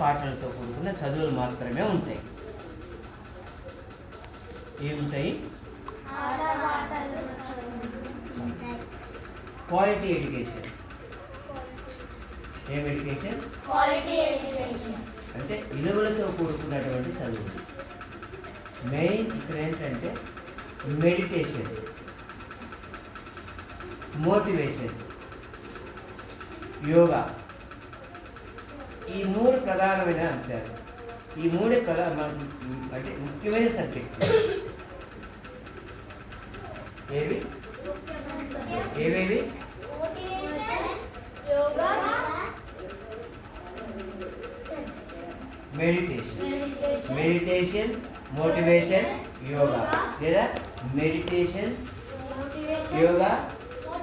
పాటలతో కూడుకున్న చదువులు మాత్రమే ఉంటాయి. ఏముంటాయి? Quality education. ఏం ఎడ్యుకేషన్? అంటే విలువలతో కూడుకున్నటువంటి చదువు. మెయిన్ ఇక్కడ ఏంటంటే మెడిటేషన్, మోటివేషన్, యోగా. ఈ మూడు ప్రధానమైన అంశాలు. ఈ మూడే అంటే ముఖ్యమైన సబ్జెక్ట్స్. ఏవేవి? Meditation, motivation, yoga. లేదా మెడిటేషన్, యోగా,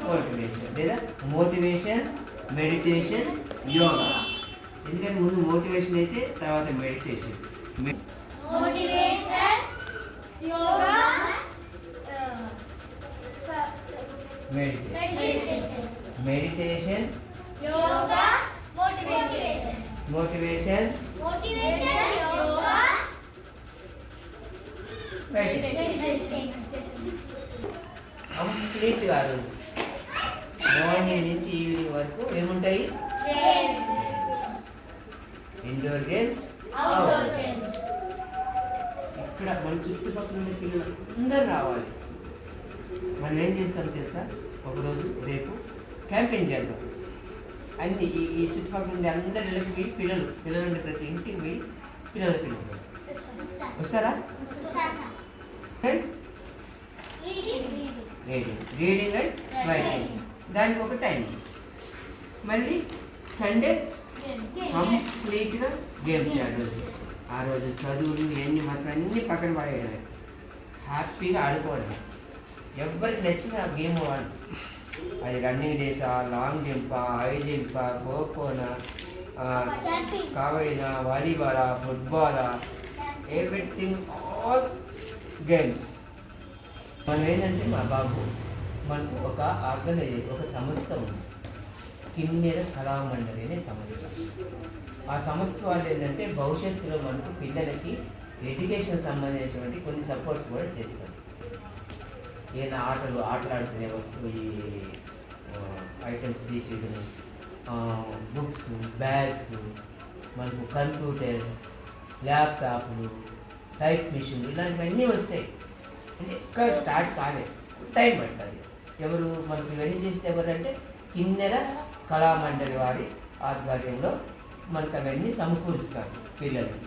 మోటివేషన్. లేదా మోటివేషన్, మెడిటేషన్, యోగా. ఎందుకంటే ముందు మోటివేషన్ అయితే తర్వాత మెడిటేషన్. మెడిటేషన్, మోటివేషన్, కంప్లీట్ కాదు. మార్నింగ్ నుంచి ఈవినింగ్ వరకు ఏముంటాయి? Indoor games, outdoor games. ఇక్కడ మన చుట్టుపక్కల ఉన్న పిల్లలు అందరూ రావాలి. మనం ఏం చేస్తాం తెలుసా? ఒకరోజు రేపు క్యాంపెయిన్ చేద్దాం. అన్ని ఈ చుట్టుపక్కల ఉండే అందరి ఇళ్ళకి పోయి పిల్లలు ఉండే ప్రతి ఇంటికి పోయి పిల్లలకి వస్తారా? Reading and writing. దానికి ఒక టైం. మళ్ళీ సండే కంప్లీట్గా గేమ్స్. ఆ రోజు చదువులు ఎన్ని మాత్రం అన్నీ పక్కన పడేయడమే, హ్యాపీగా ఆడుకోవడం. ఎవరికి నచ్చిన గేమ్ వాడు. అది రన్నింగ్ రేసా, లాంగ్ జంపా, హై జంపా, ఖోఖోనా, కబడ్డీనా, వాలీబాలా, ఫుట్బాలా, ఎవ్రీథింగ్, ఆల్ గేమ్స్. మనం ఏంటంటే మా బాబు మనకు ఒక ఒక సంస్థ ఉంది, కిన్నెర కళామండలి అనే సంస్థ. ఆ సంస్థ వాళ్ళు ఏంటంటే భవిష్యత్తులో మనకు పిల్లలకి ఎడ్యుకేషన్ సంబంధించినటువంటి కొన్ని సపోర్ట్స్ కూడా చేస్తారు. ఏదైనా ఆటలాడుకునే వస్తువు, ఈ ఐటమ్స్ తీసుకుని, బుక్స్, బ్యాగ్స్, మనకు కంప్యూటర్స్, ల్యాప్టాప్లు, టైప్ మిషన్, ఇలాంటివన్నీ వస్తాయి. అంటే ఎక్కడ స్టార్ట్ కాలేదు, టైం పడుతుంది. ఎవరు మనకు ఇవన్నీ చేస్తే ఎవరంటే కిన్నెర కళామండలి వారి ఆధ్వర్యంలో మనకు అవన్నీ సమకూరుస్తారు పిల్లలకి.